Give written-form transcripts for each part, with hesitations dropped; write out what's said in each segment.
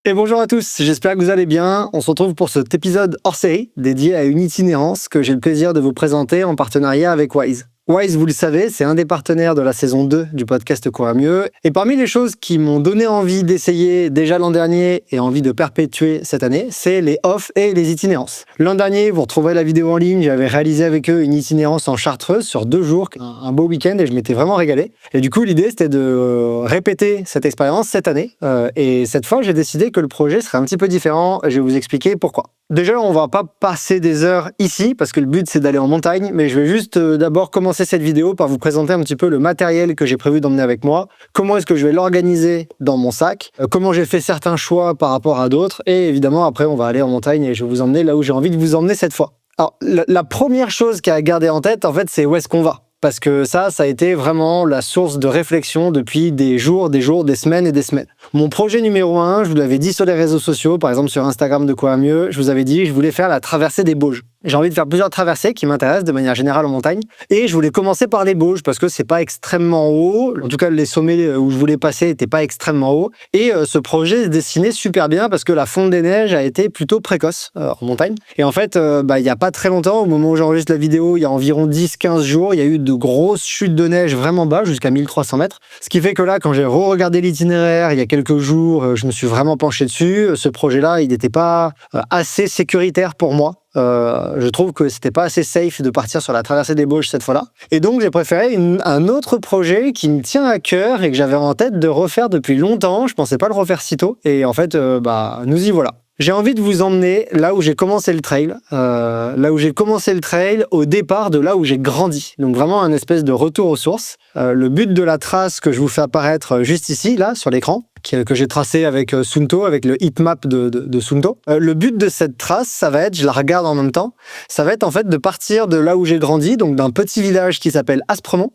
Et bonjour à tous, j'espère que vous allez bien. On se retrouve pour cet épisode hors série dédié à une itinérance que j'ai le plaisir de vous présenter en partenariat avec Wise. Wise, vous le savez, c'est un des partenaires de la saison 2 du podcast Courir Mieux. Et parmi les choses qui m'ont donné envie d'essayer déjà l'an dernier et envie de perpétuer cette année, c'est les off et les itinérances. L'an dernier, vous retrouverez la vidéo en ligne, j'avais réalisé avec eux une itinérance en Chartreuse sur 2 jours, un beau week-end et je m'étais vraiment régalé. Et du coup, l'idée, c'était de répéter cette expérience cette année. Et cette fois, j'ai décidé que le projet serait un petit peu différent. Je vais vous expliquer pourquoi. Déjà, on va pas passer des heures ici, parce que le but, c'est d'aller en montagne, mais je vais juste d'abord commencer cette vidéo par vous présenter un petit peu le matériel que j'ai prévu d'emmener avec moi, comment est-ce que je vais l'organiser dans mon sac, comment j'ai fait certains choix par rapport à d'autres, et évidemment, après, on va aller en montagne et je vais vous emmener là où j'ai envie de vous emmener cette fois. Alors, la première chose qu'il y a à garder en tête, en fait, c'est où est-ce qu'on va. Parce que ça a été vraiment la source de réflexion depuis des jours, des semaines et des semaines. Mon projet numéro 1, je vous l'avais dit sur les réseaux sociaux, par exemple sur Instagram de Courir Mieux, je vous avais dit que je voulais faire la traversée des Bauges. J'ai envie de faire plusieurs traversées qui m'intéressent de manière générale en montagne. Et je voulais commencer par les Bauges parce que c'est pas extrêmement haut. En tout cas, les sommets où je voulais passer n'étaient pas extrêmement hauts. Et ce projet se dessinait super bien parce que la fonte des neiges a été plutôt précoce en montagne. Et en fait, il y a pas très longtemps, au moment où j'enregistre la vidéo, il y a environ 10-15 jours, il y a eu de grosses chutes de neige vraiment bas, jusqu'à 1300 mètres. Ce qui fait que là, quand j'ai re-regardé l'itinéraire il y a quelques jours, je me suis vraiment penché dessus. Ce projet-là, il n'était pas assez sécuritaire pour moi. Je trouve que c'était pas assez safe de partir sur la traversée des Bauges cette fois-là. Et donc, j'ai préféré un autre projet qui me tient à cœur et que j'avais en tête de refaire depuis longtemps. Je pensais pas le refaire si tôt. Et en fait, nous y voilà. J'ai envie de vous emmener là où j'ai commencé le trail. Au départ de là où j'ai grandi. Donc vraiment un espèce de retour aux sources. Le but de la trace que je vous fais apparaître juste ici, là, sur l'écran, que j'ai tracé avec Suunto, avec le heatmap de Suunto. Le but de cette trace, ça va être, je la regarde en même temps, ça va être en fait de partir de là où j'ai grandi, donc d'un petit village qui s'appelle Aspremont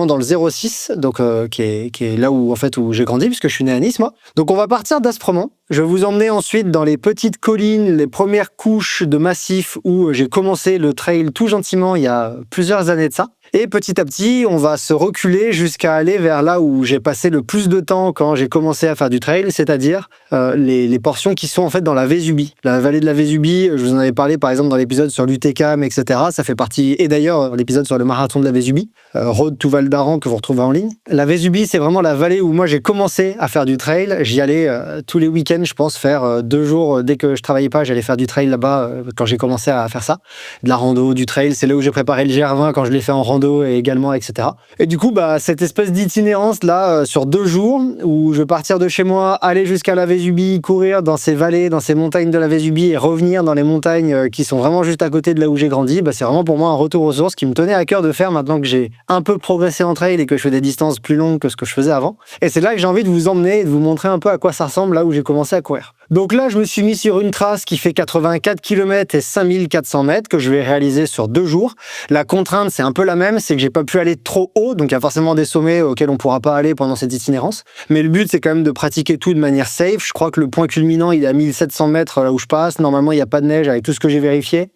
dans le 06, donc qui est là où en fait où j'ai grandi puisque je suis né à Nice moi. Donc on va partir d'Aspremont. Je vais vous emmener ensuite dans les petites collines, les premières couches de massifs où j'ai commencé le trail tout gentiment il y a plusieurs années de ça. Et petit à petit, on va se reculer jusqu'à aller vers là où j'ai passé le plus de temps quand j'ai commencé à faire du trail, c'est-à-dire les portions qui sont en fait dans la Vésubie. La vallée de la Vésubie, je vous en avais parlé par exemple dans l'épisode sur l'UTCAM, etc. Ça fait partie, et d'ailleurs l'épisode sur le marathon de la Vésubie, Road to Val d'Aran que vous retrouvez en ligne. La Vésubie, c'est vraiment la vallée où moi j'ai commencé à faire du trail. J'y allais tous les week-ends, je pense, faire 2 jours. Dès que je travaillais pas, j'allais faire du trail là-bas quand j'ai commencé à faire ça. De la rando, du trail, c'est là où j'ai préparé le GR20 quand je l'ai fait en rando et également, etc. Et du coup, cette espèce d'itinérance là sur 2 jours où je vais partir de chez moi, aller jusqu'à la Vésubie, courir dans ces vallées, dans ces montagnes de la Vésubie et revenir dans les montagnes qui sont vraiment juste à côté de là où j'ai grandi, c'est vraiment pour moi un retour aux sources qui me tenait à cœur de faire maintenant que j'ai un peu progressé en trail et que je fais des distances plus longues que ce que je faisais avant. Et c'est là que j'ai envie de vous emmener et de vous montrer un peu à quoi ça ressemble là où j'ai commencé à courir. Donc là, je me suis mis sur une trace qui fait 84 km et 5400 mètres que je vais réaliser sur 2 jours. La contrainte, c'est un peu la même, c'est que j'ai pas pu aller trop haut, donc il y a forcément des sommets auxquels on pourra pas aller pendant cette itinérance. Mais le but, c'est quand même de pratiquer tout de manière safe. Je crois que le point culminant, il est à 1700 mètres là où je passe. Normalement, il n'y a pas de neige avec tout ce que j'ai vérifié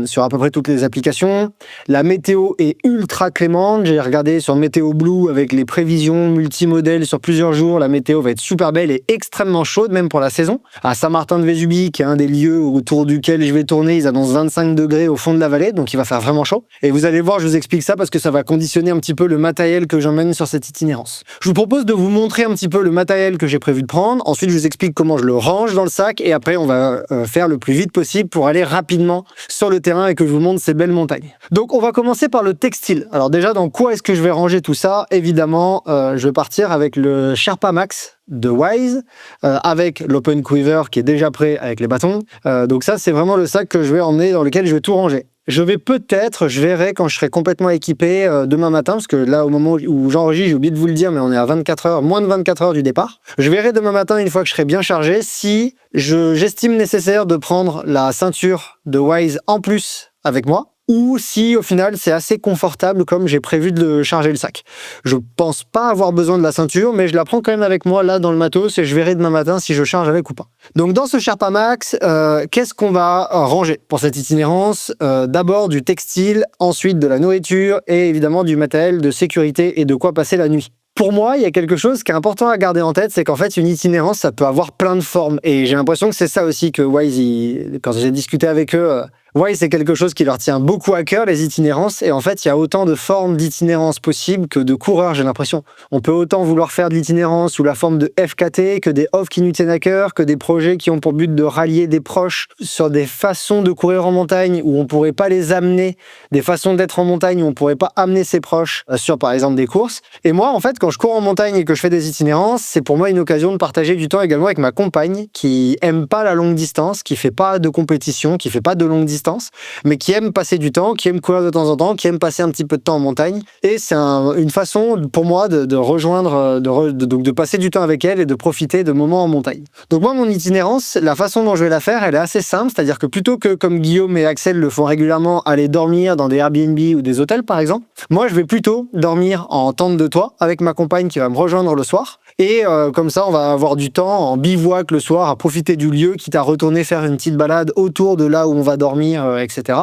sur à peu près toutes les applications. La météo est ultra clémente. J'ai regardé sur Météo Blue avec les prévisions multimodèles sur plusieurs jours. La météo va être super belle et extrêmement chaude, même pour la saison. À Saint-Martin-de-Vésubie, qui est un des lieux autour duquel je vais tourner, ils annoncent 25 degrés au fond de la vallée, donc il va faire vraiment chaud. Et vous allez voir, je vous explique ça parce que ça va conditionner un petit peu le matériel que j'emmène sur cette itinérance. Je vous propose de vous montrer un petit peu le matériel que j'ai prévu de prendre. Ensuite, je vous explique comment je le range dans le sac et après, on va faire le plus vite possible pour aller rapidement sur le terrain et que je vous montre ces belles montagnes. Donc, on va commencer par le textile. Alors déjà, dans quoi est-ce que je vais ranger tout ça? Évidemment, je vais partir avec le Sherpa Max de Wise, avec l'Open Quiver qui est déjà prêt avec les bâtons. Donc ça, c'est vraiment le sac que je vais emmener dans lequel je vais tout ranger. Je verrai quand je serai complètement équipé demain matin, parce que là, au moment où j'enregistre, j'ai oublié de vous le dire, mais on est à 24 heures, moins de 24 heures du départ. Je verrai demain matin, une fois que je serai bien chargé, si j'estime nécessaire de prendre la ceinture de Wise en plus avec moi, ou si au final c'est assez confortable comme j'ai prévu de charger le sac. Je pense pas avoir besoin de la ceinture, mais je la prends quand même avec moi là dans le matos et je verrai demain matin si je charge avec ou pas. Donc dans ce Sherpa Max, qu'est-ce qu'on va ranger pour cette itinérance? D'abord du textile, ensuite de la nourriture et évidemment du matériel de sécurité et de quoi passer la nuit. pour moi, il y a quelque chose qui est important à garder en tête, c'est qu'en fait, une itinérance, ça peut avoir plein de formes. Et j'ai l'impression que c'est ça aussi que Wise, quand j'ai discuté avec eux, Wise, c'est quelque chose qui leur tient beaucoup à cœur, les itinérances. Et en fait, il y a autant de formes d'itinérance possibles que de coureurs, j'ai l'impression. On peut autant vouloir faire de l'itinérance sous la forme de FKT que des off qui nous tiennent à cœur, que des projets qui ont pour but de rallier des proches sur des façons de courir en montagne où on pourrait pas les amener, des façons d'être en montagne où on pourrait pas amener ses proches sur, par exemple, des courses. Et moi, en fait, quand je cours en montagne et que je fais des itinérances, c'est pour moi une occasion de partager du temps également avec ma compagne qui aime pas la longue distance, qui fait pas de compétition, qui fait pas de longue distance, mais qui aime passer du temps, qui aime courir de temps en temps, qui aime passer un petit peu de temps en montagne. Et c'est une façon pour moi de rejoindre, donc de passer du temps avec elle et de profiter de moments en montagne. Donc moi, mon itinérance, la façon dont je vais la faire, elle est assez simple, c'est-à-dire que plutôt que comme Guillaume et Axel le font régulièrement, aller dormir dans des Airbnb ou des hôtels par exemple, moi je vais plutôt dormir en tente de toit avec ma compagne qui va me rejoindre le soir. Et comme ça, on va avoir du temps en bivouac le soir à profiter du lieu, quitte à retourner faire une petite balade autour de là où on va dormir, etc.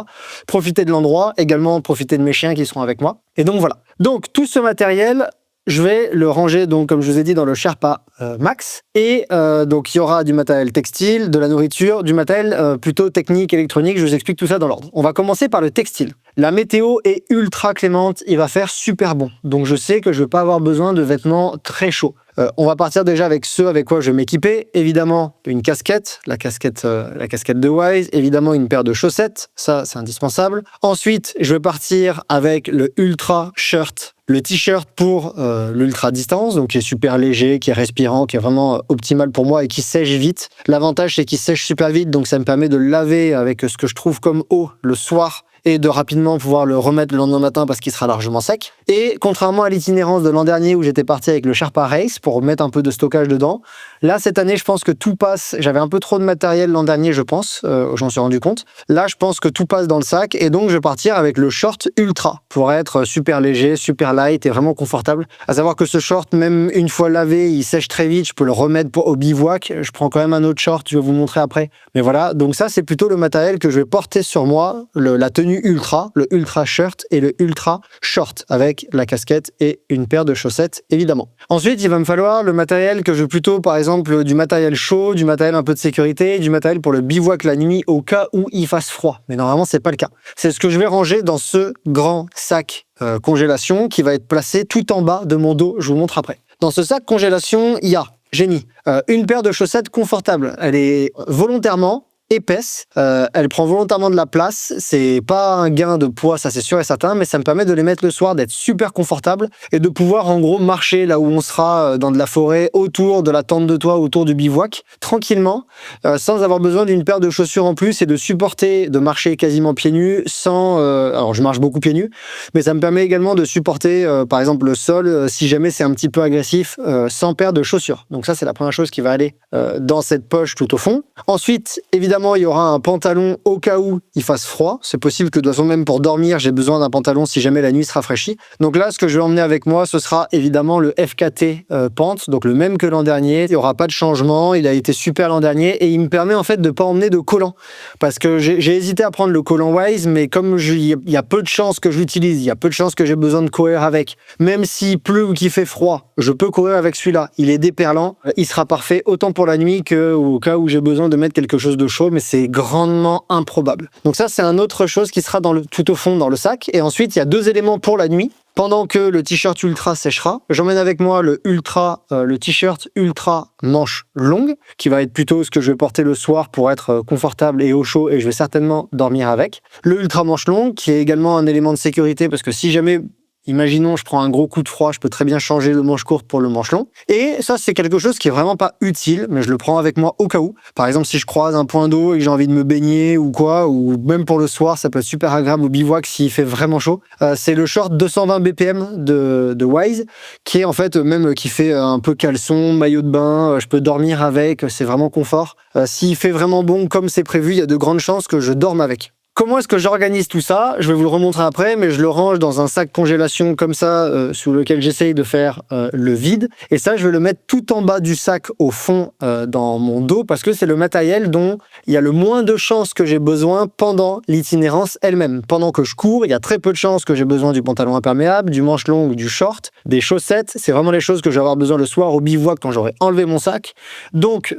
Profiter de l'endroit, également profiter de mes chiens qui seront avec moi. Et donc voilà. Donc tout ce matériel, je vais le ranger, donc, comme je vous ai dit, dans le Sherpa Max. Et donc, il y aura du matériel textile, de la nourriture, du matériel plutôt technique, électronique. Je vous explique tout ça dans l'ordre. On va commencer par le textile. La météo est ultra clémente. Il va faire super bon. Donc, je sais que je ne vais pas avoir besoin de vêtements très chauds. On va partir déjà avec ce avec quoi je vais m'équiper. Évidemment, une casquette, la casquette de Wise. Évidemment, une paire de chaussettes. Ça, c'est indispensable. Ensuite, je vais partir avec le Ultra Shirt. Le t-shirt pour l'ultra distance, donc qui est super léger, qui est respirant, qui est vraiment optimal pour moi et qui sèche vite. L'avantage, c'est qu'il sèche super vite, donc ça me permet de le laver avec ce que je trouve comme eau le soir et de rapidement pouvoir le remettre le lendemain matin parce qu'il sera largement sec. Et contrairement à l'itinérance de l'an dernier où j'étais parti avec le Sherpa Race pour mettre un peu de stockage dedans, là, cette année, je pense que tout passe. J'avais un peu trop de matériel l'an dernier, je pense, j'en suis rendu compte. Là, je pense que tout passe dans le sac et donc je vais partir avec le short ultra pour être super léger, super light et vraiment confortable. À savoir que ce short, même une fois lavé, il sèche très vite, je peux le remettre au bivouac. Je prends quand même un autre short, je vais vous montrer après. Mais voilà, donc ça, c'est plutôt le matériel que je vais porter sur moi, la tenue ultra, le ultra shirt et le ultra short avec la casquette et une paire de chaussettes, évidemment. Ensuite, il va me falloir le matériel que je veux plutôt, par exemple, du matériel chaud, du matériel un peu de sécurité, du matériel pour le bivouac la nuit au cas où il fasse froid. Mais normalement, c'est pas le cas. C'est ce que je vais ranger dans ce grand sac congélation qui va être placé tout en bas de mon dos. Je vous montre après. Dans ce sac congélation, il y a, génie, une paire de chaussettes confortable. Elle est volontairement épaisse, elle prend volontairement de la place, c'est pas un gain de poids, ça c'est sûr et certain, mais ça me permet de les mettre le soir, d'être super confortable et de pouvoir en gros marcher là où on sera dans de la forêt, autour de la tente de toit, autour du bivouac, tranquillement, sans avoir besoin d'une paire de chaussures en plus et de supporter de marcher quasiment pieds nus sans... alors je marche beaucoup pieds nus, mais ça me permet également de supporter par exemple le sol si jamais c'est un petit peu agressif, sans paire de chaussures. Donc ça c'est la première chose qui va aller dans cette poche tout au fond. Ensuite, évidemment, il y aura un pantalon au cas où il fasse froid. C'est possible que de toute façon, même pour dormir, j'ai besoin d'un pantalon si jamais la nuit se rafraîchit. Donc là, ce que je vais emmener avec moi, ce sera évidemment le FKT Pant, donc le même que l'an dernier. Il n'y aura pas de changement. Il a été super l'an dernier et il me permet en fait de ne pas emmener de collant. Parce que j'ai hésité à prendre le collant Wise, mais comme il y a peu de chances que je l'utilise, il y a peu de chances que j'ai besoin de courir avec. Même s'il pleut ou qu'il fait froid, je peux courir avec celui-là. Il est déperlant. Il sera parfait autant pour la nuit qu'au cas où j'ai besoin de mettre quelque chose de chaud, mais c'est grandement improbable. Donc ça, c'est une autre chose qui sera tout au fond dans le sac. Et ensuite, il y a 2 éléments pour la nuit. Pendant que le t-shirt ultra séchera, j'emmène avec moi le t-shirt ultra manche longue, qui va être plutôt ce que je vais porter le soir pour être confortable et au chaud, et je vais certainement dormir avec. Le ultra manche longue, qui est également un élément de sécurité, parce que si jamais... Imaginons, je prends un gros coup de froid, je peux très bien changer le manche courte pour le manche long. Et ça, c'est quelque chose qui est vraiment pas utile, mais je le prends avec moi au cas où. Par exemple, si je croise un point d'eau et que j'ai envie de me baigner ou quoi, ou même pour le soir, ça peut être super agréable au bivouac s'il fait vraiment chaud. C'est le short 220 BPM de Wise, qui est en fait même qui fait un peu caleçon, maillot de bain. Je peux dormir avec, c'est vraiment confort. S'il fait vraiment bon comme c'est prévu, il y a de grandes chances que je dorme avec. Comment est-ce que j'organise tout ça? Je vais vous le remontrer après, mais je le range dans un sac congélation comme ça, sous lequel j'essaye de faire le vide. Et ça, je vais le mettre tout en bas du sac, au fond, dans mon dos, parce que c'est le matériel dont il y a le moins de chances que j'ai besoin pendant l'itinérance elle-même. Pendant que je cours, il y a très peu de chances que j'ai besoin du pantalon imperméable, du manche long ou du short, des chaussettes. C'est vraiment les choses que je vais avoir besoin le soir au bivouac quand j'aurai enlevé mon sac. Donc,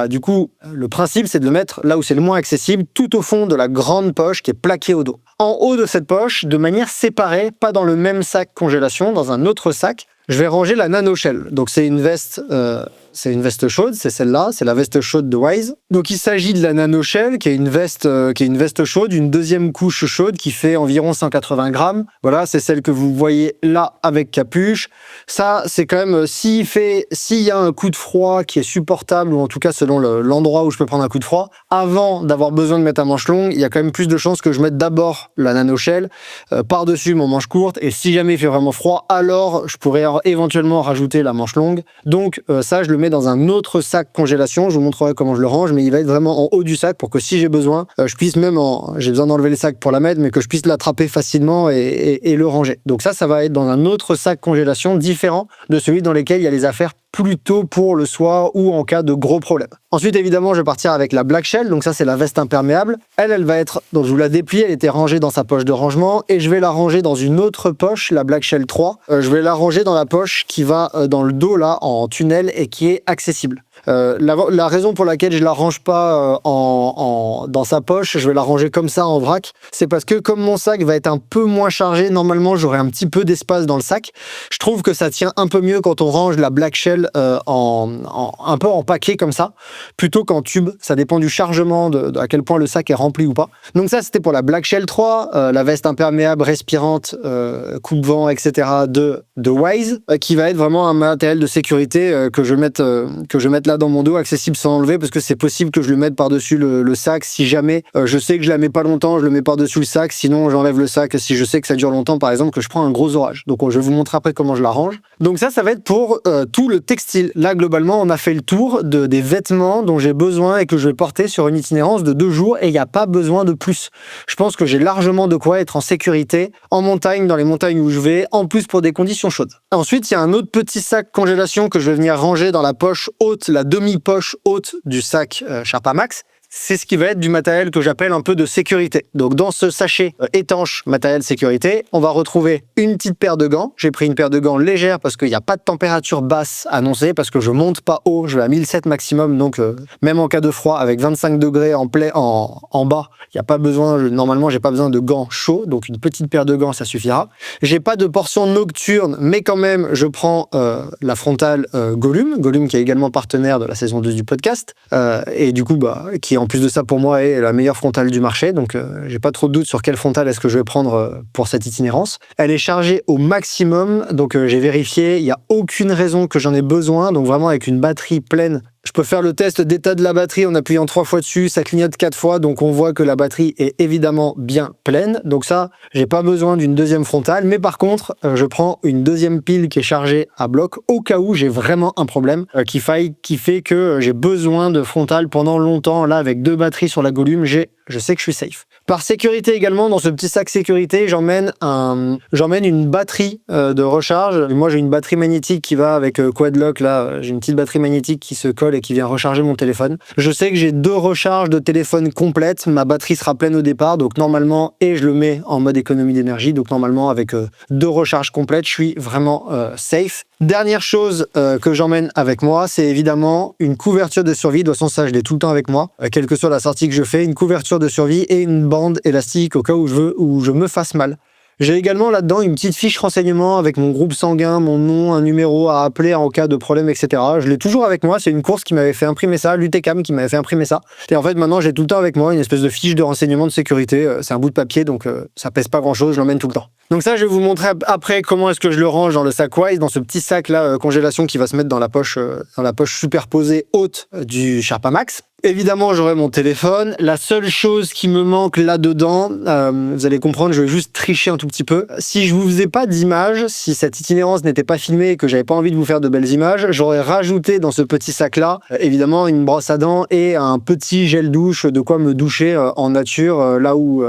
du coup, le principe, c'est de le mettre là où c'est le moins accessible, tout au fond de la grande poche qui est plaquée au dos. En haut de cette poche, de manière séparée, pas dans le même sac congélation, dans un autre sac, je vais ranger la NanoShell. Donc c'est une veste chaude, c'est celle-là, c'est la veste chaude de Wise. Donc il s'agit de la NanoShell, qui est une veste chaude, une deuxième couche chaude qui fait environ 180 grammes. Voilà, c'est celle que vous voyez là avec capuche. Ça, c'est quand même, s'il y a un coup de froid qui est supportable, ou en tout cas selon l'endroit où je peux prendre un coup de froid, avant d'avoir besoin de mettre un manche long, il y a quand même plus de chances que je mette d'abord la NanoShell par-dessus mon manche courte, et si jamais il fait vraiment froid, alors je pourrais éventuellement rajouter la manche longue. Donc ça, je le mets dans un autre sac congélation. Je vous montrerai comment je le range, mais il va être vraiment en haut du sac pour que si j'ai besoin, je puisse j'ai besoin d'enlever les sacs pour la mettre, mais que je puisse l'attraper facilement et le ranger. Donc ça va être dans un autre sac congélation différent de celui dans lequel il y a les affaires plutôt pour le soir ou en cas de gros problèmes. Ensuite, évidemment, je vais partir avec la Black Shell. Donc ça, c'est la veste imperméable. Elle va être, donc je vous la déplie, elle était rangée dans sa poche de rangement et je vais la ranger dans une autre poche, la Black Shell 3. Je vais la ranger dans la poche qui va dans le dos, là, en tunnel et qui est accessible. La raison pour laquelle je la range pas dans sa poche, je vais la ranger comme ça en vrac, c'est parce que comme mon sac va être un peu moins chargé, normalement j'aurai un petit peu d'espace dans le sac. Je trouve que ça tient un peu mieux quand on range la Black Shell un peu en paquet comme ça, plutôt qu'en tube. Ça dépend du chargement, à quel point le sac est rempli ou pas. Donc ça, c'était pour la Black Shell 3, la veste imperméable, respirante, coupe-vent, etc. de Wise, qui va être vraiment un matériel de sécurité que je mette là dans mon dos, accessible sans enlever, parce que c'est possible que je le mette par-dessus le sac. Si jamais je sais que je la mets pas longtemps, je le mets par-dessus le sac, sinon j'enlève le sac si je sais que ça dure longtemps, par exemple, que je prends un gros orage. Donc je vais vous montrer après comment je la range. Donc ça va être pour tout le textile. Là, globalement, on a fait le tour des vêtements dont j'ai besoin et que je vais porter sur une itinérance de 2 jours, et il n'y a pas besoin de plus. Je pense que j'ai largement de quoi être en sécurité en montagne, dans les montagnes où je vais, en plus pour des conditions chaudes. Ensuite, il y a un autre petit sac congélation que je vais venir ranger dans la poche haute, la demi-poche haute du sac Sherpa Max. C'est ce qui va être du matériel que j'appelle un peu de sécurité. Donc dans ce sachet étanche matériel sécurité, on va retrouver une petite paire de gants. J'ai pris une paire de gants légère parce qu'il n'y a pas de température basse annoncée, parce que je monte pas haut, je vais à 1007 maximum, donc même en cas de froid avec 25 degrés en bas, il n'y a pas besoin, normalement j'ai pas besoin de gants chauds, donc une petite paire de gants ça suffira. J'ai pas de portion nocturne, mais quand même je prends la frontale Gollum qui est également partenaire de la saison 2 du podcast, et du coup qui en plus de ça pour moi est la meilleure frontale du marché, donc j'ai pas trop de doute sur quelle frontale est-ce que je vais prendre pour cette itinérance. Elle est chargée au maximum, donc j'ai vérifié, il n'y a aucune raison que j'en ai besoin, donc vraiment avec une batterie pleine. Je peux faire le test d'état de la batterie en appuyant 3 fois dessus, ça clignote 4 fois, donc on voit que la batterie est évidemment bien pleine. Donc ça, j'ai pas besoin d'une deuxième frontale, mais par contre, je prends une deuxième pile qui est chargée à bloc au cas où j'ai vraiment un problème qui fait que j'ai besoin de frontale pendant longtemps. Là, avec 2 batteries sur la Gollum, je sais que je suis safe. Par sécurité également, dans ce petit sac sécurité, j'emmène une batterie de recharge. Moi, j'ai une batterie magnétique qui va avec Quadlock. Là, j'ai une petite batterie magnétique qui se colle et qui vient recharger mon téléphone. Je sais que j'ai 2 recharges de téléphone complètes. Ma batterie sera pleine au départ, donc normalement, et je le mets en mode économie d'énergie. Donc normalement, avec 2 recharges complètes, je suis vraiment safe. Dernière chose que j'emmène avec moi, c'est évidemment une couverture de survie. De toute façon, ça, je l'ai tout le temps avec moi, quelle que soit la sortie que je fais, une couverture de survie et une bande élastique au cas où je me fasse mal. J'ai également là-dedans une petite fiche renseignement avec mon groupe sanguin, mon nom, un numéro à appeler en cas de problème, etc. Je l'ai toujours avec moi. C'est une course qui m'avait fait imprimer ça, l'UTCAM qui m'avait fait imprimer ça. Et en fait, maintenant, j'ai tout le temps avec moi une espèce de fiche de renseignement de sécurité. C'est un bout de papier, donc ça pèse pas grand-chose. Je l'emmène tout le temps. Donc ça, je vais vous montrer après comment est-ce que je le range dans le sac Wise, dans ce petit sac là congélation qui va se mettre dans la poche superposée haute du Sherpa Max. Évidemment, j'aurai mon téléphone. La seule chose qui me manque là-dedans, vous allez comprendre, je vais juste tricher un tout petit peu. Si je vous faisais pas d'image, si cette itinérance n'était pas filmée et que j'avais pas envie de vous faire de belles images, j'aurais rajouté dans ce petit sac-là, évidemment, une brosse à dents et un petit gel douche, de quoi me doucher en nature là où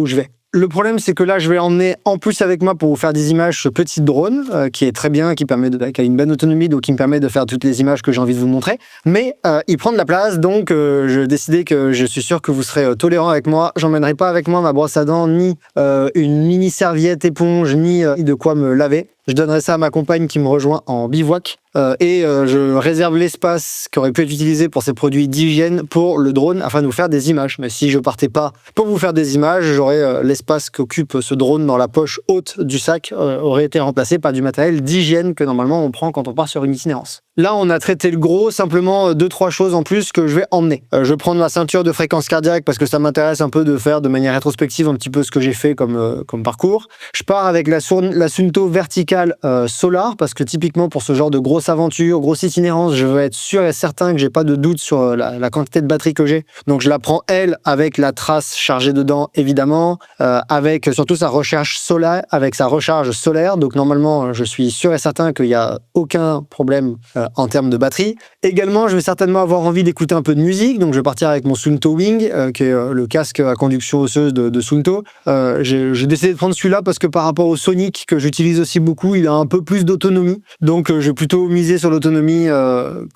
je vais. Le problème, c'est que là, je vais emmener en plus avec moi pour vous faire des images ce petit drone qui est très bien, qui a une bonne autonomie, donc qui me permet de faire toutes les images que j'ai envie de vous montrer. Mais il prend de la place, donc j'ai décidé que je suis sûr que vous serez tolérant avec moi. J'emmènerai pas avec moi ma brosse à dents, ni une mini serviette éponge, ni de quoi me laver. Je donnerai ça à ma compagne qui me rejoint en bivouac. Je réserve l'espace qui aurait pu être utilisé pour ces produits d'hygiène pour le drone afin de vous faire des images. Mais si je partais pas pour vous faire des images, j'aurais l'espace qu'occupe ce drone dans la poche haute du sac aurait été remplacé par du matériel d'hygiène que normalement on prend quand on part sur une itinérance. Là, on a traité le gros, simplement 2-3 choses en plus que je vais emmener. Je vais prendre ma ceinture de fréquence cardiaque parce que ça m'intéresse un peu de faire de manière rétrospective un petit peu ce que j'ai fait comme parcours. Je pars avec la Suunto verticale Solar parce que typiquement pour ce genre de grosse aventure, grosse itinérance, je veux être sûr et certain que j'ai pas de doute sur la quantité de batterie que j'ai. Donc je la prends elle avec la trace chargée dedans évidemment, avec surtout sa recharge solaire. Donc normalement, je suis sûr et certain qu'il y a aucun problème en termes de batterie. Également, je vais certainement avoir envie d'écouter un peu de musique, donc je vais partir avec mon Suunto Wing, qui est le casque à conduction osseuse de Suunto. J'ai décidé de prendre celui-là parce que par rapport au Sonic, que j'utilise aussi beaucoup, il a un peu plus d'autonomie. Donc je vais plutôt miser sur l'autonomie.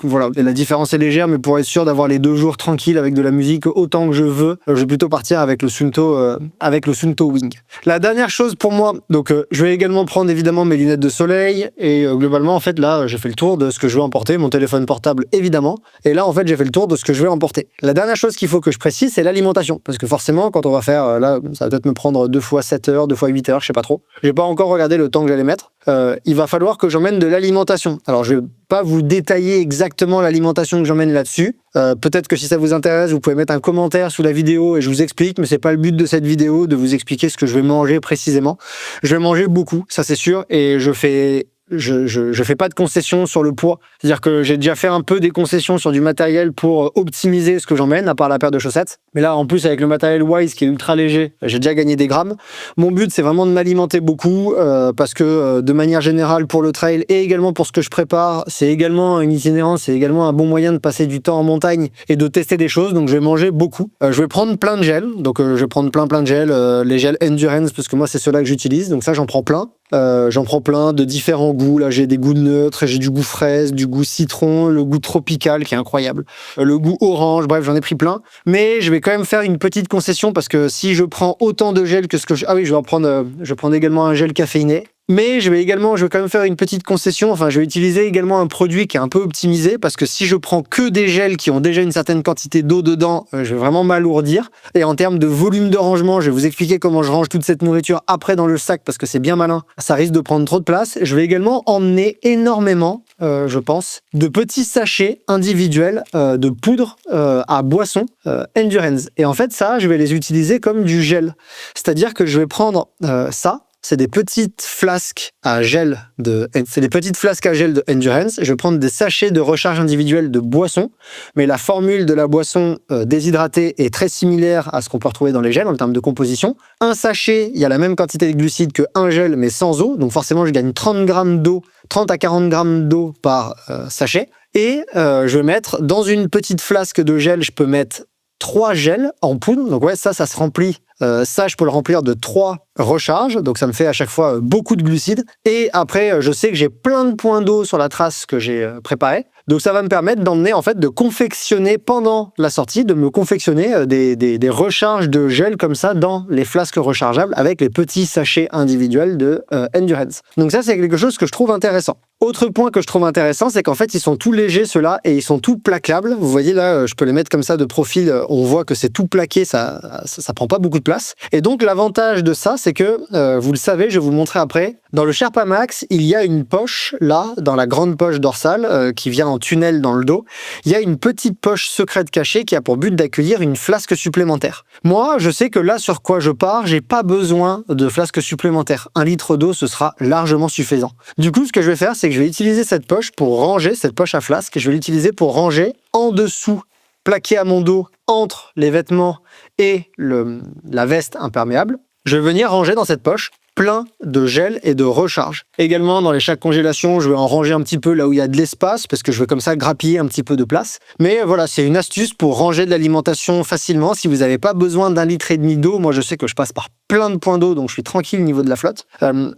Voilà, et la différence est légère, mais pour être sûr d'avoir les 2 jours tranquilles avec de la musique autant que je veux, je vais plutôt partir avec le Suunto Wing. La dernière chose pour moi, donc je vais également prendre évidemment mes lunettes de soleil et globalement en fait là j'ai fait le tour de ce que je veux emporter, mon téléphone portable évidemment, et là en fait j'ai fait le tour de ce que je vais emporter. La dernière chose qu'il faut que je précise, c'est l'alimentation, parce que forcément quand on va faire, là ça va peut-être me prendre 2 fois 7 heures, 2 fois 8 heures, je sais pas trop, j'ai pas encore regardé le temps que j'allais mettre. Il va falloir que j'emmène de l'alimentation. Alors je vais pas vous détailler exactement l'alimentation que j'emmène là-dessus. Peut-être que si ça vous intéresse, vous pouvez mettre un commentaire sous la vidéo et je vous explique, mais c'est pas le but de cette vidéo de vous expliquer ce que je vais manger précisément. Je vais manger beaucoup, ça c'est sûr, et je fais pas de concessions sur le poids. C'est-à-dire que j'ai déjà fait un peu des concessions sur du matériel pour optimiser ce que j'emmène, à part la paire de chaussettes. Mais là, en plus, avec le matériel Wise qui est ultra léger, j'ai déjà gagné des grammes. Mon but, c'est vraiment de m'alimenter beaucoup parce que de manière générale, pour le trail et également pour ce que je prépare, c'est également une itinérance, c'est également un bon moyen de passer du temps en montagne et de tester des choses. Donc, je vais manger beaucoup. Je vais prendre plein de gels. Donc, je vais prendre plein de gels. Les gels Endurance, parce que moi, c'est ceux-là que j'utilise. Donc ça, j'en prends plein. J'en prends plein de différents goûts. Là, j'ai des goûts neutres, j'ai du goût fraise, du goût citron, le goût tropical qui est incroyable, le goût orange. Bref, j'en ai pris plein. Mais je vais quand même faire une petite concession parce que si je prends autant de gel que ce que je... Ah oui, je vais prendre également un gel caféiné. Mais je vais quand même faire une petite concession. Enfin, je vais utiliser également un produit qui est un peu optimisé parce que si je prends que des gels qui ont déjà une certaine quantité d'eau dedans, je vais vraiment m'alourdir. Et en termes de volume de rangement, je vais vous expliquer comment je range toute cette nourriture après dans le sac parce que c'est bien malin. Ça risque de prendre trop de place. Je vais également emmener énormément, je pense, de petits sachets individuels de poudre à boisson Endurance. Et en fait, ça, je vais les utiliser comme du gel. C'est-à-dire que je vais prendre ça. C'est des petites flasques à gel de Endurance. Je vais prendre des sachets de recharge individuelle de boisson, mais la formule de la boisson déshydratée est très similaire à ce qu'on peut retrouver dans les gels en termes de composition. Un sachet, il y a la même quantité de glucides qu'un gel, mais sans eau. Donc forcément, je gagne 30 à 40 grammes d'eau par sachet. Et je vais mettre dans une petite flasque de gel, je peux mettre 3 gels en poudre. Donc ouais, ça se remplit. Ça, je peux le remplir de 3 recharges, donc ça me fait à chaque fois beaucoup de glucides. Et après, je sais que j'ai plein de points d'eau sur la trace que j'ai préparée. Donc ça va me permettre d'emmener, en fait, de confectionner pendant la sortie, de me confectionner des recharges de gel comme ça dans les flasques rechargeables avec les petits sachets individuels de Endurance. Donc ça, c'est quelque chose que je trouve intéressant. Autre point que je trouve intéressant, c'est qu'en fait, ils sont tout légers, ceux-là, et ils sont tout plaquables. Vous voyez là, je peux les mettre comme ça de profil. On voit que c'est tout plaqué, ça prend pas beaucoup de place. Et donc, l'avantage de ça, c'est que, vous le savez, je vais vous le montrer après, dans le Sherpa Max, il y a une poche, là, dans la grande poche dorsale, qui vient en tunnel dans le dos. Il y a une petite poche secrète cachée qui a pour but d'accueillir une flasque supplémentaire. Moi, je sais que là, sur quoi je pars, j'ai pas besoin de flasque supplémentaire. 1 litre d'eau, ce sera largement suffisant. Du coup, ce que je vais faire, c'est que je vais utiliser cette poche pour ranger, cette poche à flasque, et je vais l'utiliser pour ranger en dessous plaqué à mon dos entre les vêtements et la veste imperméable. Je vais venir ranger dans cette poche plein de gel et de recharge. Également, dans les sacs congélation, je vais en ranger un petit peu là où il y a de l'espace parce que je vais comme ça grappiller un petit peu de place. Mais voilà, c'est une astuce pour ranger de l'alimentation facilement. Si vous n'avez pas besoin d'1,5 litre d'eau, moi je sais que je passe par plein de points d'eau, donc je suis tranquille au niveau de la flotte.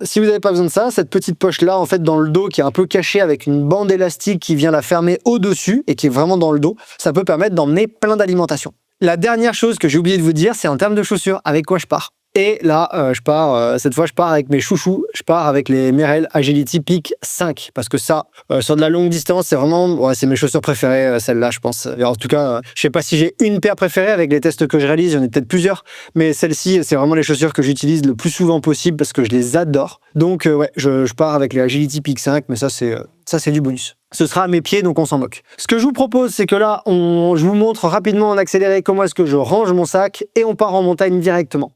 Si vous n'avez pas besoin de ça, cette petite poche-là, en fait, dans le dos, qui est un peu cachée avec une bande élastique qui vient la fermer au-dessus et qui est vraiment dans le dos, ça peut permettre d'emmener plein d'alimentation. La dernière chose que j'ai oublié de vous dire, c'est en termes de chaussures, avec quoi je pars. Et là, cette fois, je pars avec mes chouchous. Je pars avec les Merrell Agility Peak 5. Parce que ça, sur de la longue distance, c'est vraiment, c'est mes chaussures préférées, celles-là, je pense. Et en tout cas, je sais pas si j'ai une paire préférée avec les tests que je réalise. J'en ai peut-être plusieurs. Mais celle-ci, c'est vraiment les chaussures que j'utilise le plus souvent possible parce que je les adore. Donc, je pars avec les Agility Peak 5. Mais ça, c'est du bonus. Ce sera à mes pieds, donc on s'en moque. Ce que je vous propose, c'est que là, je vous montre rapidement en accéléré comment est-ce que je range mon sac et on part en montagne directement.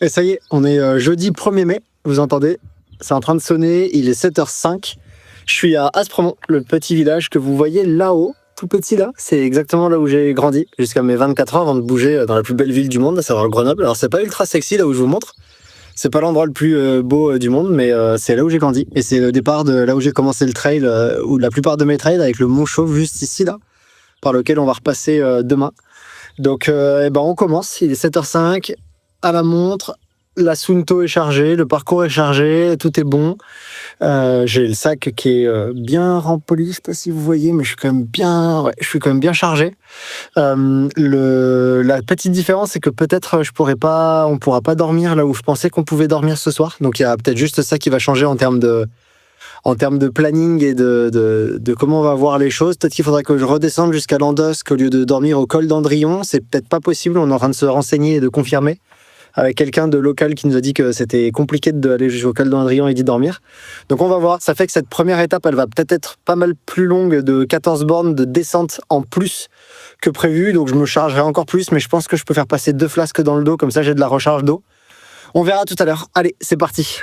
Et ça y est, on est jeudi 1er mai, vous entendez? C'est en train de sonner, il est 7h05. Je suis à Aspremont, le petit village que vous voyez là-haut, tout petit là. C'est exactement là où j'ai grandi jusqu'à mes 24 ans avant de bouger dans la plus belle ville du monde, à savoir Grenoble. Alors c'est pas ultra sexy là où je vous montre, c'est pas l'endroit le plus beau du monde, mais c'est là où j'ai grandi. Et c'est le départ de là où j'ai commencé le trail, ou la plupart de mes trails, avec le Mont Chauve juste ici là, par lequel on va repasser demain. Donc on commence, il est 7h05, à la montre, la Suunto est chargée, le parcours est chargé, tout est bon. J'ai le sac qui est bien rempli, je sais pas si vous voyez, mais je suis quand même bien chargé. La petite différence, c'est que peut-être on pourra pas dormir là où je pensais qu'on pouvait dormir ce soir. Donc il y a peut-être juste ça qui va changer en termes de planning et de comment on va voir les choses. Peut-être qu'il faudra que je redescende jusqu'à Landosque au lieu de dormir au col d'Andrion. C'est peut-être pas possible, on est en train de se renseigner et de confirmer avec quelqu'un de local qui nous a dit que c'était compliqué d'aller jusqu'au col d'Andrion et d'y dormir. Donc on va voir, ça fait que cette première étape, elle va peut-être être pas mal plus longue, de 14 bornes de descente en plus que prévu, donc je me chargerai encore plus, mais je pense que je peux faire passer 2 flasques dans le dos, comme ça j'ai de la recharge d'eau. On verra tout à l'heure. Allez, c'est parti.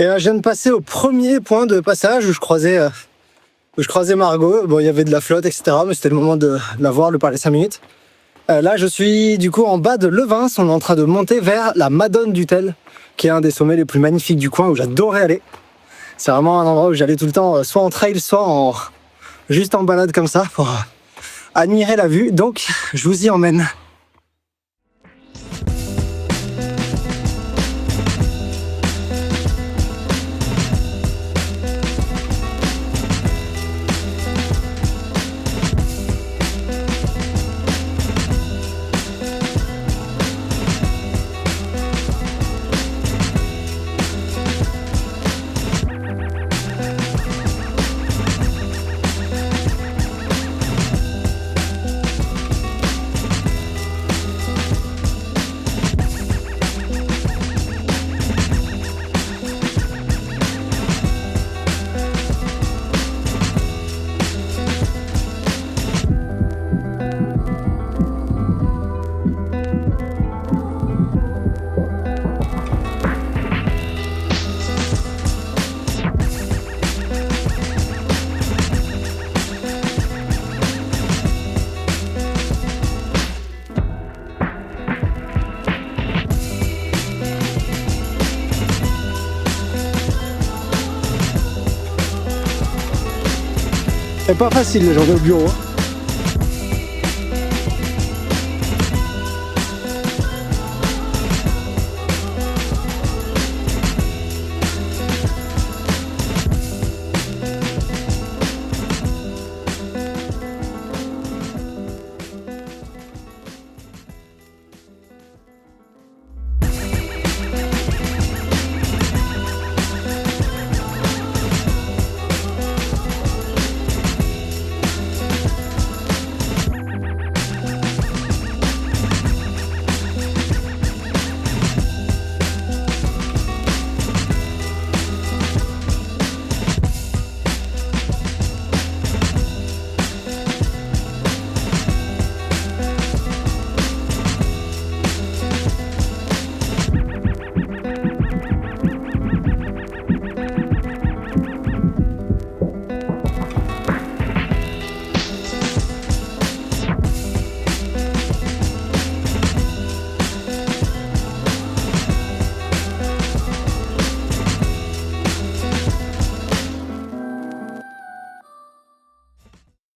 Et là, je viens de passer au premier point de passage où je croisais Margot. Bon, il y avait de la flotte, etc. Mais c'était le moment de la voir, de parler 5 minutes. Là, je suis du coup en bas de Levins. On est en train de monter vers la Madone du Tel, qui est un des sommets les plus magnifiques du coin, où j'adorais aller. C'est vraiment un endroit où j'allais tout le temps, soit en trail, soit juste en balade comme ça, pour admirer la vue. Donc, je vous y emmène. C'est pas facile les journées au bureau.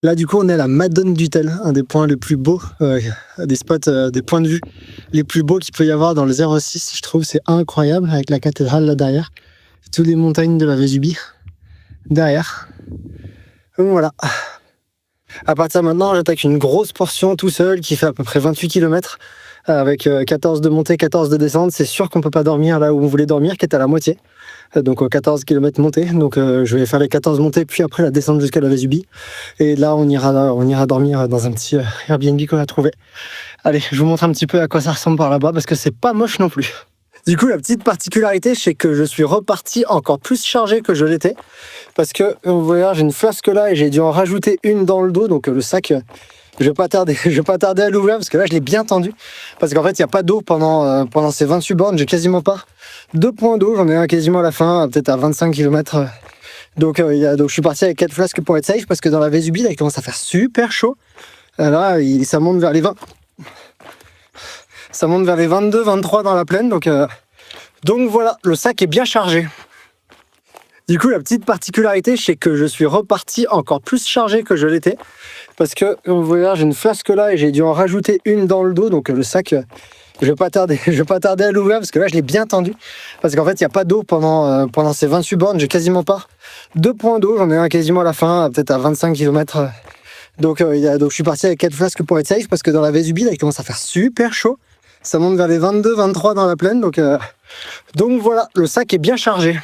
Là, du coup, on est à la Madone du Tel, un des points les plus beaux, des spots, des points de vue les plus beaux qu'il peut y avoir dans le 06. Je trouve c'est incroyable avec la cathédrale là derrière, toutes les montagnes de la Vésubie derrière. Donc voilà. À partir de maintenant, j'attaque une grosse portion tout seul qui fait à peu près 28 km avec 14 de montée, 14 de descente. C'est sûr qu'on peut pas dormir là où on voulait dormir, qui est à la moitié. Donc 14 km montée. Donc je vais faire les 14 montées, puis après la descente jusqu'à la Vésubie. Et là, on ira dormir dans un petit Airbnb qu'on a trouvé. Allez, je vous montre un petit peu à quoi ça ressemble par là-bas, parce que c'est pas moche non plus. Du coup, la petite particularité, c'est que je suis reparti encore plus chargé que je l'étais. Parce que, vous voyez, j'ai une flasque là et j'ai dû en rajouter une dans le dos. Donc le sac, je vais pas tarder à l'ouvrir parce que là, je l'ai bien tendu. Parce qu'en fait, il n'y a pas d'eau pendant ces 28 bornes. J'ai quasiment pas 2 points d'eau. J'en ai un quasiment à la fin, peut-être à 25 km. Donc je suis parti avec 4 flasques pour être safe. Parce que dans la Vésubie, là, il commence à faire super chaud. Là, ça monte vers les 20. Ça monte vers les 22, 23 dans la plaine. Donc voilà, le sac est bien chargé. Du coup, la petite particularité, c'est que je suis reparti encore plus chargé que je l'étais. Parce que, vous voyez, j'ai une flasque là et j'ai dû en rajouter une dans le dos. Donc le sac, je vais pas tarder à l'ouvrir parce que là, je l'ai bien tendu. Parce qu'en fait, il n'y a pas d'eau pendant ces 28 bornes. J'ai quasiment pas 2 points d'eau. J'en ai un quasiment à la fin, peut-être à 25 km. Donc je suis parti avec 4 flasques pour être safe. Parce que dans la Vésubie, là, il commence à faire super chaud. Ça monte vers les 22, 23 dans la plaine. Donc voilà, le sac est bien chargé.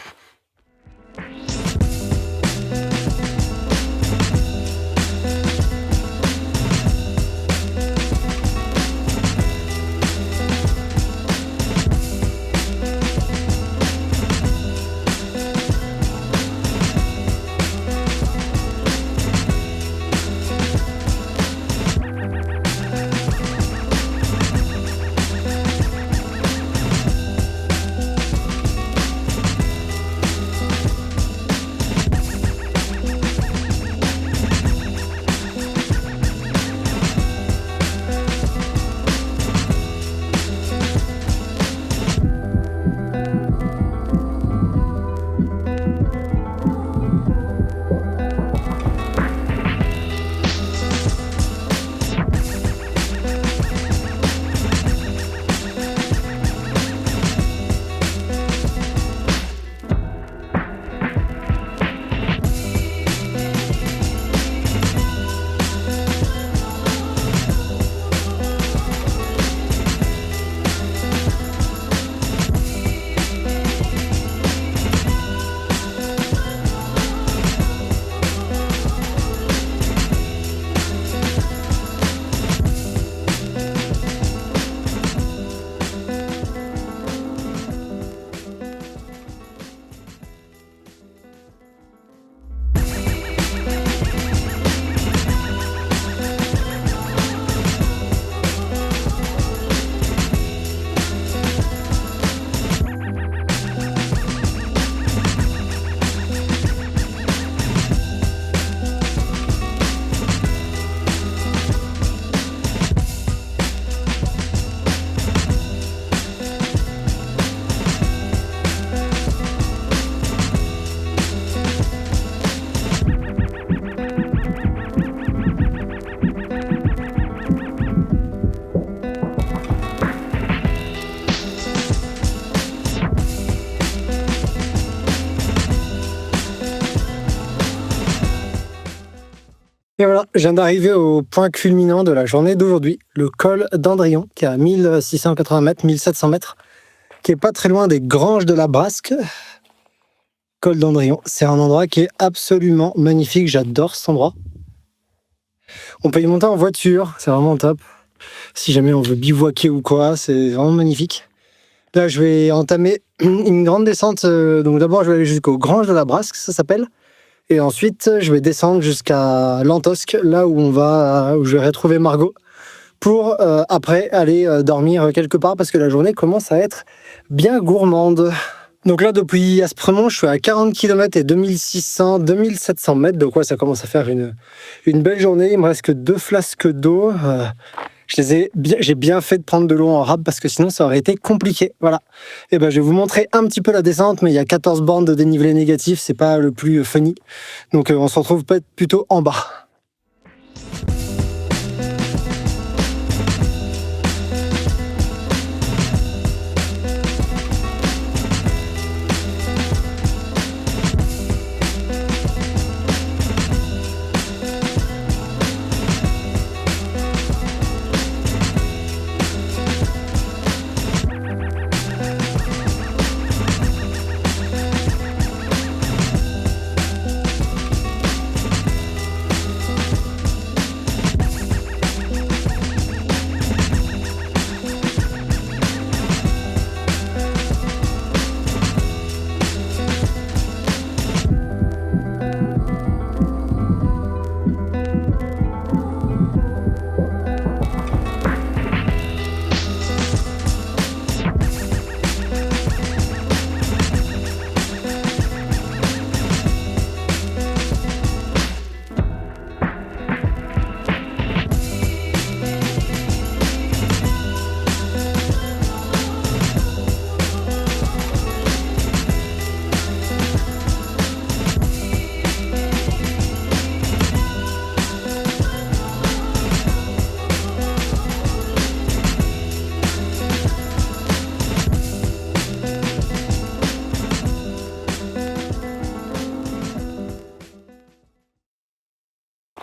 Et voilà, je viens d'arriver au point culminant de la journée d'aujourd'hui, le col d'Andrion, qui est à 1680 mètres, 1700 mètres, qui est pas très loin des Granges de la Brasque. Col d'Andrion, c'est un endroit qui est absolument magnifique, j'adore cet endroit. On peut y monter en voiture, c'est vraiment top. Si jamais on veut bivouaquer ou quoi, c'est vraiment magnifique. Là, je vais entamer une grande descente. Donc d'abord, je vais aller jusqu'aux Granges de la Brasque, ça s'appelle. Et ensuite, je vais descendre jusqu'à Lantosque, là où je vais retrouver Margot, pour après aller dormir quelque part, parce que la journée commence à être bien gourmande. Donc là, depuis Aspremont, je suis à 40 km et 2700 mètres. Donc ouais, ça commence à faire une belle journée. Il me reste que 2 flasques d'eau. J'ai bien fait de prendre de l'eau en rab parce que sinon ça aurait été compliqué. Voilà. Et ben, je vais vous montrer un petit peu la descente, mais il y a 14 bornes de dénivelé négatif, c'est pas le plus funny. Donc on se retrouve peut-être plutôt en bas.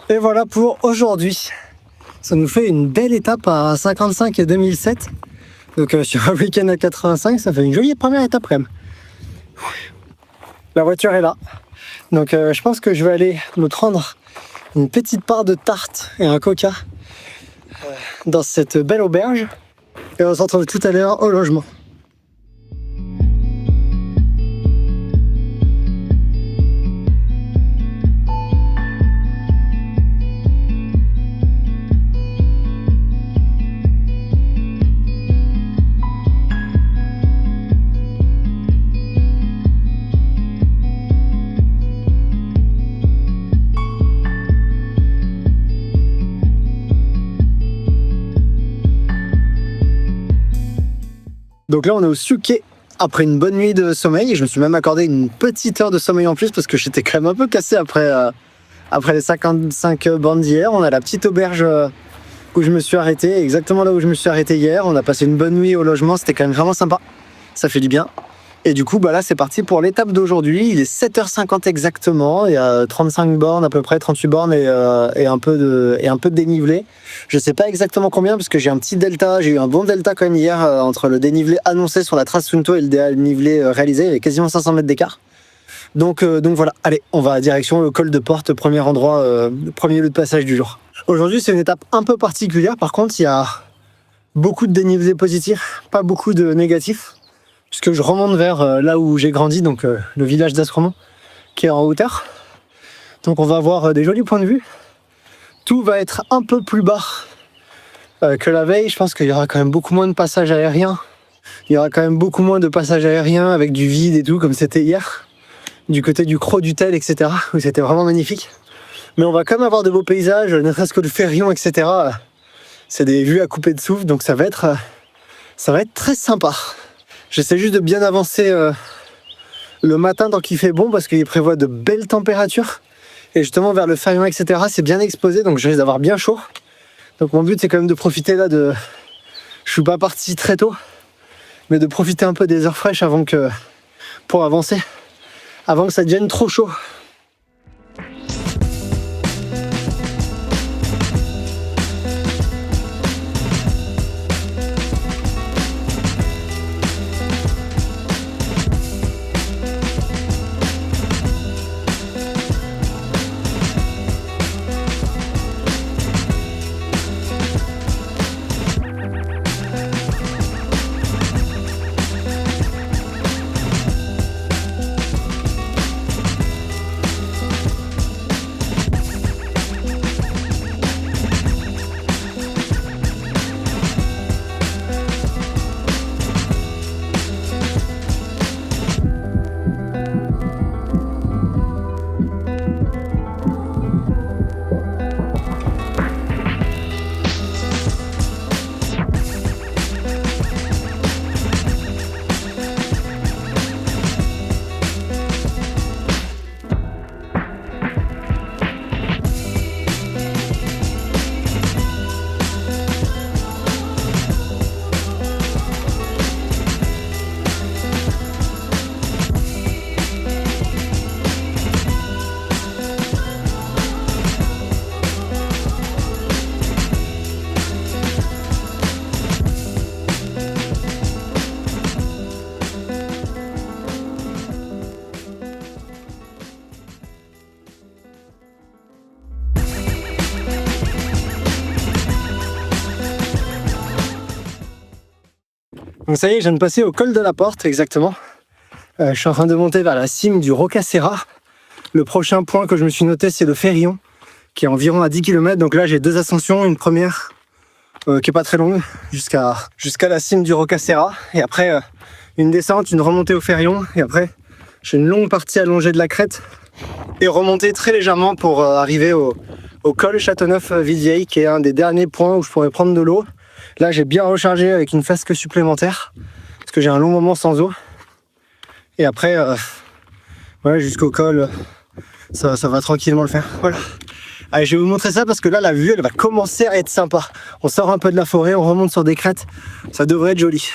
Et voilà pour aujourd'hui. Ça nous fait une belle étape à 55 et 2007. Donc sur un week-end à 85, ça fait une jolie première étape quand même. La voiture est là. Donc je pense que je vais aller me prendre une petite part de tarte et un coca dans cette belle auberge. Et on se retrouve tout à l'heure au logement. Donc là on est au Siouquet après une bonne nuit de sommeil. Je me suis même accordé une petite heure de sommeil en plus parce que j'étais quand même un peu cassé après les 55 bornes d'hier. On a la petite auberge où je me suis arrêté, exactement là où je me suis arrêté hier. On a passé une bonne nuit au logement, c'était quand même vraiment sympa. Ça fait du bien. Et du coup, là, c'est parti pour l'étape d'aujourd'hui. Il est 7h50 exactement. Il y a 35 bornes, à peu près 38 bornes et un peu de dénivelé. Je sais pas exactement combien parce que j'ai un petit delta. J'ai eu un bon delta quand même hier entre le dénivelé annoncé sur la trace Sunto et le dénivelé réalisé. Il y avait quasiment 500 mètres d'écart. Donc voilà. Allez, on va direction le col de Porte, premier endroit, premier lieu de passage du jour. Aujourd'hui, c'est une étape un peu particulière. Par contre, il y a beaucoup de dénivelé positif, pas beaucoup de négatifs. Puisque je remonte vers là où j'ai grandi, donc le village d'Aspremont, qui est en hauteur. Donc on va avoir des jolis points de vue. Tout va être un peu plus bas que la veille. Je pense qu'il y aura quand même beaucoup moins de passages aériens. Il y aura quand même beaucoup moins de passages aériens avec du vide et tout, comme c'était hier. Du côté du Crot du Tel, etc. où c'était vraiment magnifique. Mais on va quand même avoir de beaux paysages, ne serait-ce que le Ferrion, etc. C'est des vues à couper de souffle, donc ça va être très sympa. J'essaie juste de bien avancer le matin tant qu'il fait bon parce qu'il prévoit de belles températures. Et justement vers le Ferrion, etc. c'est bien exposé, donc je risque d'avoir bien chaud. Donc mon but c'est quand même de profiter là de... Je suis pas parti très tôt, mais de profiter un peu des heures fraîches pour avancer, avant que ça devienne trop chaud. Donc ça y est, je viens de passer au col de la Porte, exactement. Je suis en train de monter vers la cime du Roccassera. Le prochain point que je me suis noté, c'est le Férillon, qui est environ à 10 km. Donc là, j'ai 2 ascensions, une première qui est pas très longue, jusqu'à la cime du Roccassera. Et après, une descente, une remontée au Férillon. Et après, j'ai une longue partie allongée de la crête et remonter très légèrement pour arriver au col Châteauneuf-Villevieille, qui est un des derniers points où je pourrais prendre de l'eau. Là, j'ai bien rechargé avec une flasque supplémentaire, parce que j'ai un long moment sans eau. Et après, ouais, jusqu'au col, ça va tranquillement le faire. Voilà. Allez, je vais vous montrer ça parce que là, la vue, elle va commencer à être sympa. On sort un peu de la forêt, on remonte sur des crêtes. Ça devrait être joli.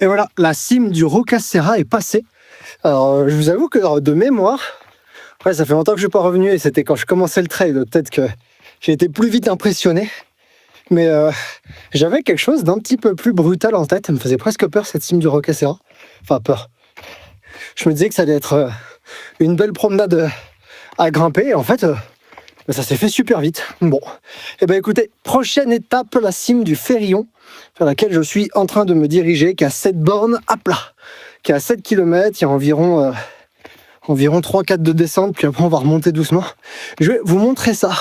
Et voilà, la cime du Roccassera est passée. Alors, je vous avoue que de mémoire, après, ça fait longtemps que je ne suis pas revenu et c'était quand je commençais le trail. Peut-être que j'ai été plus vite impressionné. Mais j'avais quelque chose d'un petit peu plus brutal en tête. Ça me faisait presque peur, cette cime du Roccassera. Enfin, peur. Je me disais que ça allait être une belle promenade à grimper. Et en fait, ça s'est fait super vite. Bon, et ben écoutez, prochaine étape, la cime du Férillon, vers laquelle je suis en train de me diriger, qui a 7 bornes à plat, qui est à 7 km, il y a environ 3-4 de descente, puis après on va remonter doucement. Je vais vous montrer ça.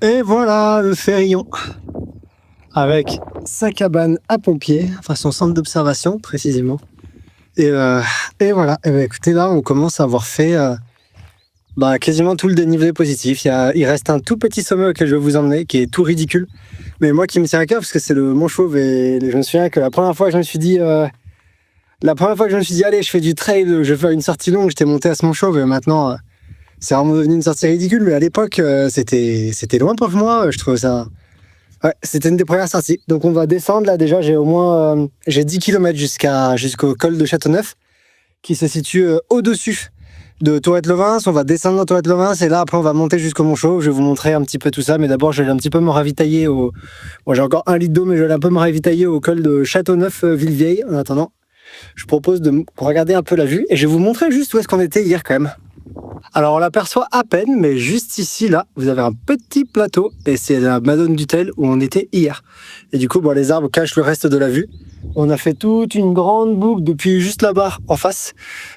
Et voilà le Férillon, avec sa cabane à pompiers, enfin son centre d'observation précisément. Et voilà, et écoutez, là on commence à avoir fait quasiment tout le dénivelé positif. Il reste un tout petit sommet auquel je vais vous emmener, qui est tout ridicule, mais moi qui me tient à cœur parce que c'est le Mont Chauve, et je me souviens que la première fois que je me suis dit allez, je fais du trail, je vais faire une sortie longue, j'étais monté à ce Mont Chauve, et maintenant c'est vraiment devenu une sortie ridicule, mais à l'époque c'était loin pour moi, je trouvais ça. Ouais, c'était une des premières sorties. Donc on va descendre là, déjà j'ai au moins j'ai 10 km jusqu'au col de Châteauneuf, qui se situe au-dessus de Tourette-Levens. On va descendre dans Tourette-Levens, et là après on va monter jusqu'au Mont Chauve. Je vais vous montrer un petit peu tout ça, mais d'abord je vais un petit peu me ravitailler au. Bon, j'ai encore 1 litre d'eau, mais je vais un peu me ravitailler au col de Châteauneuf-Villevieille. En attendant, je propose de regarder un peu la vue, et je vais vous montrer juste où est-ce qu'on était hier quand même. Alors on l'aperçoit à peine, mais juste ici, là, vous avez un petit plateau, et c'est la Madone du Tel où on était hier. Et du coup, les arbres cachent le reste de la vue. On a fait toute une grande boucle depuis juste là-bas, en face,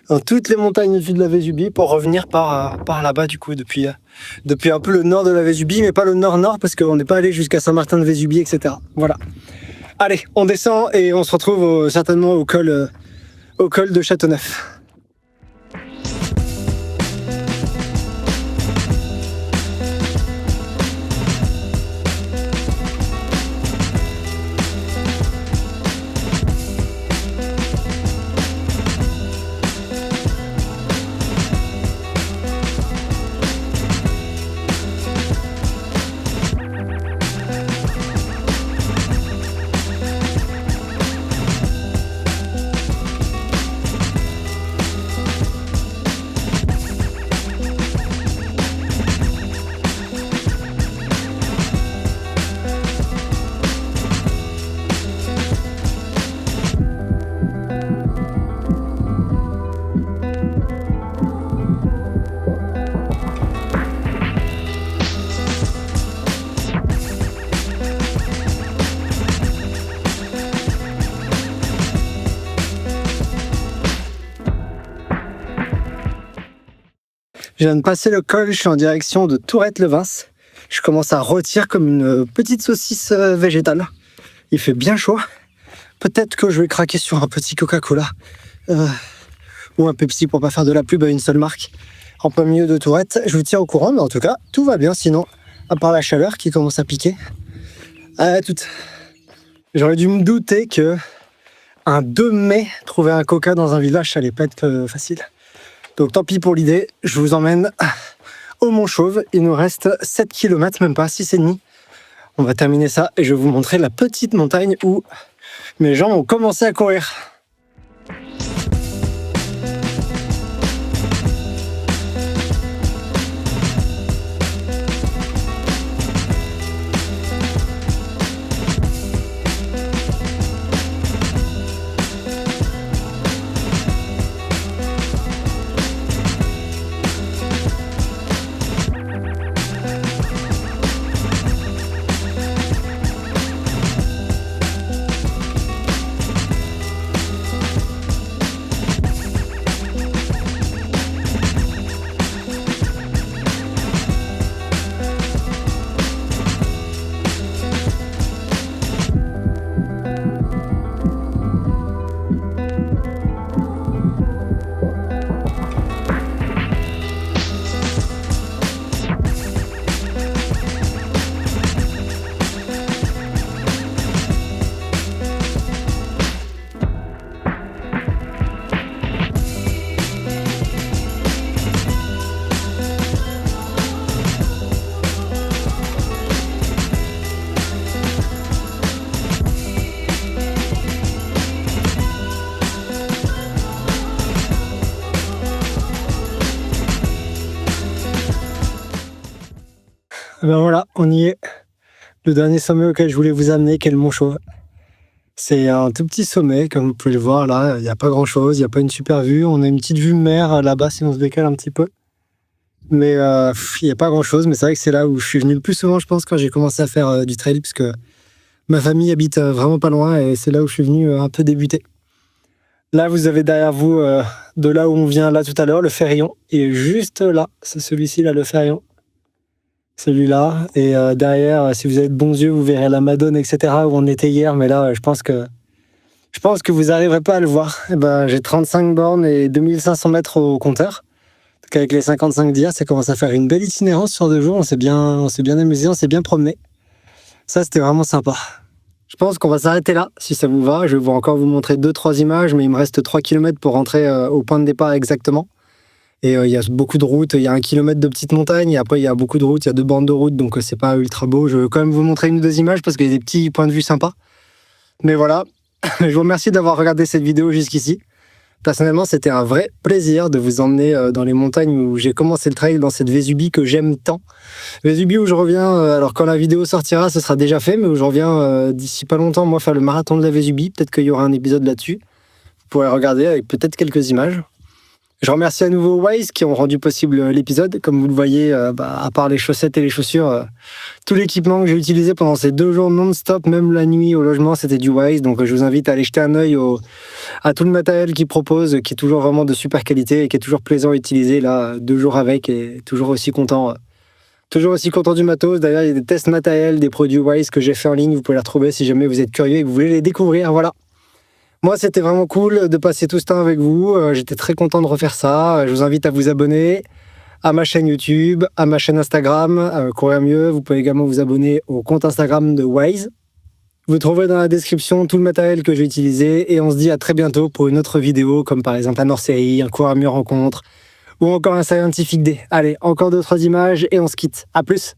dans toutes les montagnes au-dessus de la Vésubie, pour revenir par là-bas, du coup, depuis un peu le nord de la Vésubie, mais pas le nord-nord, parce qu'on n'est pas allé jusqu'à Saint-Martin-de-Vésubie, etc. Voilà. Allez, on descend, et on se retrouve certainement au col de Châteauneuf. Je viens de passer le col, je suis en direction de Tourette-Levens. Je commence à rôtir comme une petite saucisse végétale. Il fait bien chaud. Peut-être que je vais craquer sur un petit Coca-Cola ou un Pepsi pour pas faire de la pub à une seule marque en plein milieu de Tourette. Je vous tiens au courant, mais en tout cas, tout va bien sinon, à part la chaleur qui commence à piquer. J'aurais dû me douter que un 2 mai, trouver un Coca dans un village, ça allait pas être facile. Donc tant pis pour l'idée, je vous emmène au Mont Chauve. Il nous reste 7 km, même pas, 6,5. On va terminer ça et je vais vous montrer la petite montagne où mes jambes ont commencé à courir. Ben voilà, on y est. Le dernier sommet auquel je voulais vous amener, qui est le Mont Chauve. C'est un tout petit sommet, comme vous pouvez le voir là, il n'y a pas grand chose, il n'y a pas une super vue. On a une petite vue mer là-bas si on se décale un petit peu. Mais il n'y a pas grand chose, mais c'est vrai que c'est là où je suis venu le plus souvent, je pense, quand j'ai commencé à faire du trail, puisque ma famille habite vraiment pas loin et c'est là où je suis venu un peu débuter. Là, vous avez derrière vous, de là où on vient là tout à l'heure, le Férillon. Et juste là, c'est celui-ci là, le Férillon. celui-là. Et derrière, si vous avez de bons yeux, vous verrez la Madone, etc. où on était hier. Mais là, je pense que vous n'arriverez pas à le voir. Et ben, j'ai 35 bornes et 2500 mètres au compteur. Donc avec les 55 d'hier, ça commence à faire une belle itinérance sur 2 jours. On s'est bien amusé, on s'est bien promené. Ça, c'était vraiment sympa. Je pense qu'on va s'arrêter là, si ça vous va. Je vais encore vous montrer 2-3 images, mais il me reste 3 km pour rentrer au point de départ exactement. Et il y a beaucoup de routes, il y a 1 kilomètre de petites montagnes, et après il y a beaucoup de routes, il y a 2 bandes de routes, donc c'est pas ultra beau. Je veux quand même vous montrer 1 ou 2 images parce qu'il y a des petits points de vue sympas. Mais voilà, je vous remercie d'avoir regardé cette vidéo jusqu'ici. Personnellement, c'était un vrai plaisir de vous emmener dans les montagnes où j'ai commencé le trail, dans cette Vésubie que j'aime tant. Vésubie où je reviens, alors quand la vidéo sortira, ce sera déjà fait, mais où je reviens d'ici pas longtemps, moi, faire le marathon de la Vésubie. Peut-être qu'il y aura un épisode là-dessus. Vous pourrez regarder avec peut-être quelques images. Je remercie à nouveau Waze qui ont rendu possible l'épisode. Comme vous le voyez, à part les chaussettes et les chaussures, tout l'équipement que j'ai utilisé pendant ces 2 jours non-stop, même la nuit au logement, c'était du Waze. Donc je vous invite à aller jeter un œil à tout le matériel qu'ils proposent, qui est toujours vraiment de super qualité et qui est toujours plaisant à utiliser. Là, 2 jours avec et toujours aussi content du matos. D'ailleurs, il y a des tests matériels, des produits Waze que j'ai fait en ligne. Vous pouvez les retrouver si jamais vous êtes curieux et que vous voulez les découvrir. Voilà. Moi, c'était vraiment cool de passer tout ce temps avec vous. J'étais très content de refaire ça. Je vous invite à vous abonner à ma chaîne YouTube, à ma chaîne Instagram, Courir Mieux. Vous pouvez également vous abonner au compte Instagram de Waze. Vous trouverez dans la description tout le matériel que j'ai utilisé. Et on se dit à très bientôt pour une autre vidéo, comme par exemple un hors-série, un Courir Mieux rencontre, ou encore un Scientific Day. Allez, encore 2-3 images et on se quitte. À plus!